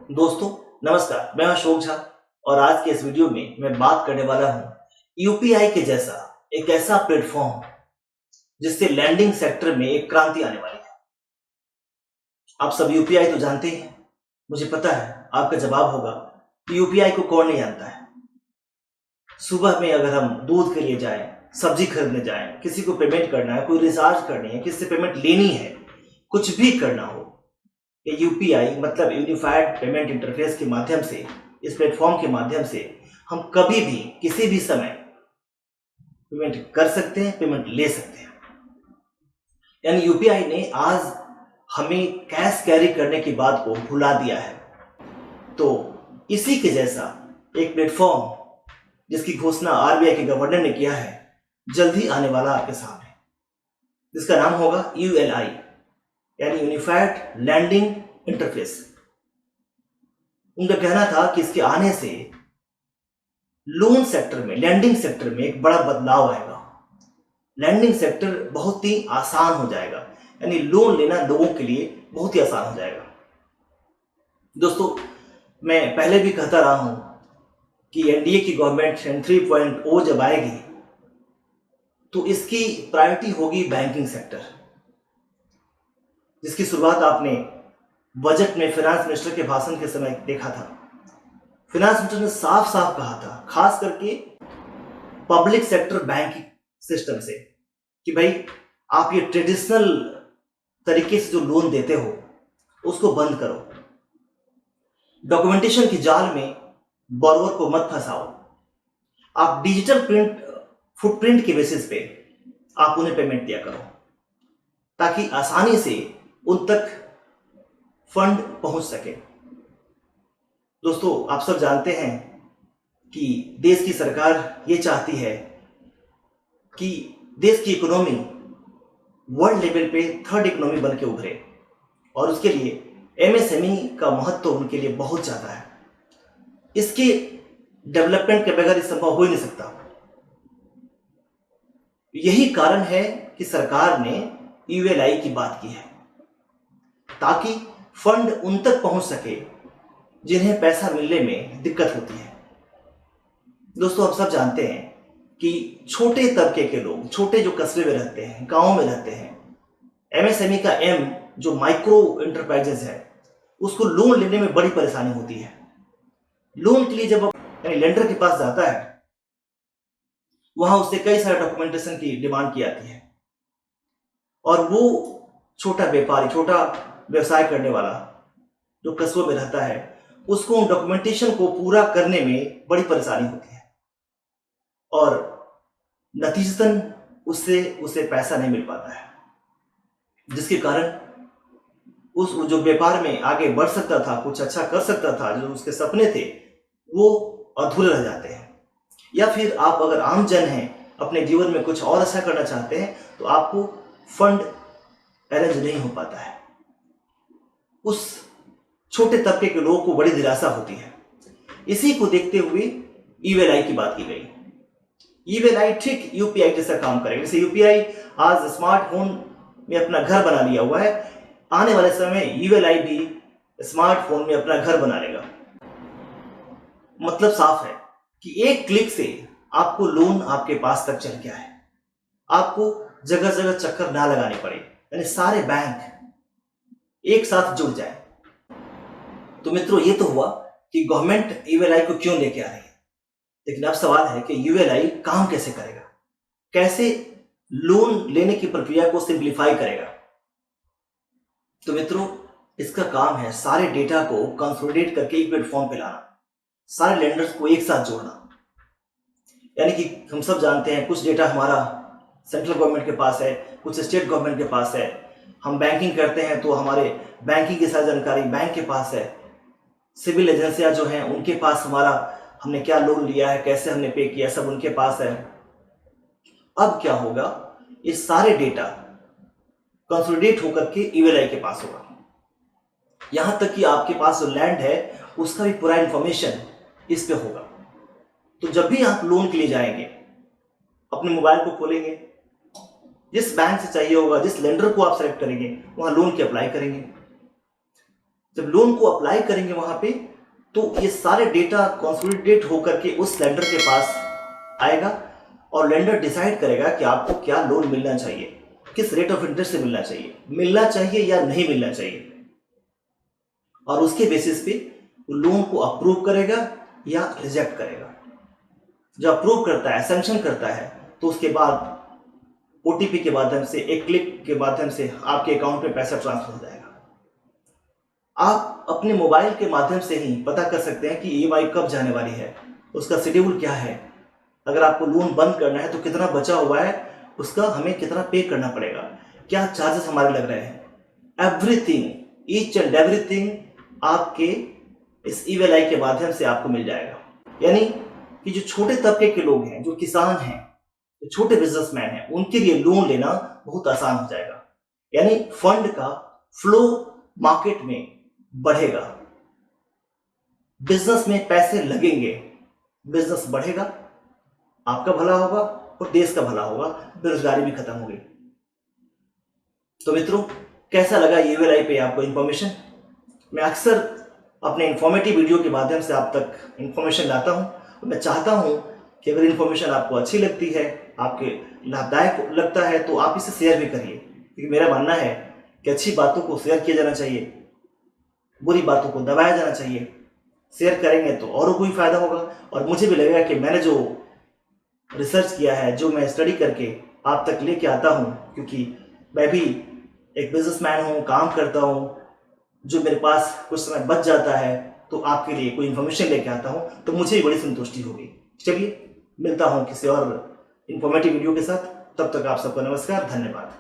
दोस्तों नमस्कार, मैं अशोक झा और आज के इस वीडियो में मैं बात करने वाला हूं यूपीआई के जैसा एक ऐसा प्लेटफॉर्म जिससे लैंडिंग सेक्टर में एक क्रांति आने वाली है। आप सब यूपीआई तो जानते ही हैं। मुझे पता है आपका जवाब होगा कि यूपीआई को कौन नहीं जानता है। सुबह में अगर हम दूध के लिए जाएं, सब्जी खरीदने जाएं, किसी को पेमेंट करना है, कोई रिचार्ज करनी है, किसी से पेमेंट लेनी है, कुछ भी करना हो, ये यूपीआई मतलब यूनिफाइड पेमेंट इंटरफेस के माध्यम से, इस प्लेटफॉर्म के माध्यम से हम कभी भी किसी भी समय पेमेंट कर सकते हैं, पेमेंट ले सकते हैं। यानी यूपीआई ने आज हमें कैश कैरी करने की बात को भुला दिया है। तो इसी के जैसा एक प्लेटफॉर्म जिसकी घोषणा आरबीआई के गवर्नर ने किया है, जल्द ही आने वाला आपके सामने, जिसका नाम होगा यूएलआई यानी यूनिफाइड लैंडिंग इंटरफेस। उनका कहना था कि इसके आने से लोन सेक्टर में, लैंडिंग सेक्टर में एक बड़ा बदलाव आएगा। लैंडिंग सेक्टर बहुत ही आसान हो जाएगा, यानी लोन लेना लोगों के लिए बहुत ही आसान हो जाएगा। दोस्तों, मैं पहले भी कहता रहा हूं कि एनडीए की गवर्नमेंट 3.0 जब आएगी तो इसकी प्रायोरिटी होगी बैंकिंग सेक्टर, जिसकी शुरुआत आपने बजट में फाइनेंस मिनिस्टर के भाषण के समय देखा था। फाइनेंस मिनिस्टर ने साफ साफ कहा था, खास करके पब्लिक सेक्टर बैंकिंग सिस्टम से, कि भाई आप ये ट्रेडिशनल तरीके से जो लोन देते हो उसको बंद करो। डॉक्यूमेंटेशन की जाल में बॉरोवर को मत फंसाओ। आप डिजिटल प्रिंट फुटप्रिंट के बेसिस पे आप उन्हें पेमेंट दिया करो, ताकि आसानी से उन तक फंड पहुंच सके। दोस्तों, आप सब जानते हैं कि देश की सरकार ये चाहती है कि देश की इकोनॉमी वर्ल्ड लेवल पे थर्ड इकोनॉमी बन के उभरे, और उसके लिए एमएसएमई का महत्व उनके लिए बहुत ज़्यादा है। इसके डेवलपमेंट के बगैर संभव हो ही नहीं सकता। यही कारण है कि सरकार ने यूएलआई की बात की है, ताकि फंड उन तक पहुंच सके जिन्हें पैसा मिलने में दिक्कत होती है। दोस्तों, हम सब जानते हैं कि छोटे तबके के लोग, छोटे जो कस्बे में रहते हैं, गांव में रहते हैं, एमएसएमई का एम जो माइक्रो एंटरप्राइजेस है, उसको लोन लेने में बड़ी परेशानी होती है। लोन के लिए जब यानी लेंडर के पास जाता है, वहां उससे कई सारे डॉक्यूमेंटेशन की डिमांड की जाती है, और वो छोटा व्यापारी, छोटा व्यवसाय करने वाला जो कस्बों में रहता है, उसको उन डॉक्यूमेंटेशन को पूरा करने में बड़ी परेशानी होती है, और नतीजतन उससे पैसा नहीं मिल पाता है, जिसके कारण उस जो व्यापार में आगे बढ़ सकता था, कुछ अच्छा कर सकता था, जो उसके सपने थे, वो अधूरे रह जाते हैं। या फिर आप अगर आम जन हैं, अपने जीवन में कुछ और अच्छा करना चाहते हैं, तो आपको फंड अरेंज नहीं हो पाता है। उस छोटे तबके के लोगों को बड़ी निराशा होती है। इसी को देखते हुए यूएलआई की बात की गई। यूएलआई ठीक यूपीआई जैसा काम करेगा। जैसे यूपीआई आज स्मार्टफोन में अपना घर बना लिया हुआ है, आने वाले समय यूएलआई भी स्मार्टफोन में अपना घर बना लेगा। मतलब साफ है कि एक क्लिक से आपको लोन आपके पास तक चल के आए, आपको जगह जगह चक्कर ना लगाने पड़े, यानी सारे बैंक एक साथ जुड़ जाए। तो मित्रों, ये तो हुआ कि गवर्नमेंट यूएलआई को क्यों लेके आ रही है, लेकिन अब सवाल है कि यूएलआई काम कैसे करेगा, कैसे लोन लेने की प्रक्रिया को सिंप्लीफाई करेगा। तो मित्रों, इसका काम है सारे डेटा को कंसोलिडेट करके एक प्लेटफॉर्म पे लाना, सारे लेंडर्स को एक साथ जोड़ना। यानी कि हम सब जानते हैं, कुछ डेटा हमारा सेंट्रल गवर्नमेंट के पास है, कुछ स्टेट गवर्नमेंट के पास है। हम बैंकिंग करते हैं तो हमारे बैंकिंग की सारी जानकारी बैंक के पास है। सिविल एजेंसियां जो हैं, उनके पास हमारा हमने क्या लोन लिया है, कैसे हमने पे किया, सब उनके पास है। अब क्या होगा, ये सारे डेटा कंसोलिडेट होकर के यूएलआई के पास होगा। यहां तक कि आपके पास जो लैंड है उसका भी पूरा इंफॉर्मेशन इस पे होगा। तो जब भी आप लोन के लिए जाएंगे, अपने मोबाइल को खोलेंगे, जिस बैंक से चाहिए होगा, जिस लेंडर को आप सेलेक्ट करेंगे, वहां लोन की अप्लाई करेंगे। जब लोन को अप्लाई करेंगे वहां पे, तो ये सारे डेटा कंसोलिडेट होकर के उस लेंडर के पास आएगा और लेंडर डिसाइड करेगा कि आपको क्या लोन मिलना चाहिए, किस रेट ऑफ इंटरेस्ट से मिलना चाहिए या नहीं मिलना चाहिए, और उसके बेसिस पे लोन को अप्रूव करेगा या रिजेक्ट करेगा। जब अप्रूव करता है, सैंक्शन करता है, तो उसके बाद ओटीपी के माध्यम से, एक क्लिक के माध्यम से आपके अकाउंट में पैसा ट्रांसफर हो जाएगा। आप अपने मोबाइल के माध्यम से ही पता कर सकते हैं कि ईएमआई कब जाने वाली है, उसका शेड्यूल क्या है, अगर आपको लोन बंद करना है तो कितना बचा हुआ है, उसका हमें कितना पे करना पड़ेगा, क्या चार्जेस हमारे लग रहे हैं, एवरीथिंग, ईच एंड एवरीथिंग आपके इस ईवीएलआई के माध्यम से आपको मिल जाएगा। यानी कि जो छोटे तबके के लोग हैं, जो किसान हैं, जो छोटे बिजनेसमैन हैं, उनके लिए लोन लेना बहुत आसान हो जाएगा। यानी फंड का फ्लो मार्केट में बढ़ेगा, बिजनेस में पैसे लगेंगे, बिजनेस बढ़ेगा, आपका भला होगा और देश का भला होगा, बेरोजगारी भी खत्म होगी। तो मित्रों, कैसा लगा ईवीएलआई पे आपको इंफॉर्मेशन? मैं अक्सर अपने इंफॉर्मेटिव वीडियो के माध्यम से आप तक इंफॉर्मेशन लाता हूं, और मैं चाहता हूं कि अगर इंफॉर्मेशन आपको अच्छी लगती है, आपके लाभदायक लगता है, तो आप इसे शेयर भी करिए, क्योंकि मेरा मानना है कि अच्छी बातों को शेयर किया जाना चाहिए, बुरी बातों को दबाया जाना चाहिए। शेयर करेंगे तो औरों को भी फायदा होगा, और मुझे भी लगेगा कि मैंने जो रिसर्च किया है, जो मैं स्टडी करके आप तक लेके आता हूं, क्योंकि मैं भी एक बिजनेसमैन हूं, काम करता हूं, जो मेरे पास कुछ समय बच जाता है तो आपके लिए कोई इन्फॉर्मेशन लेके आता हूं, तो मुझे भी बड़ी संतुष्टि होगी। चलिए, मिलता हूं किसी और इंफॉर्मेटिव वीडियो के साथ। तब तक आप सबको नमस्कार, धन्यवाद।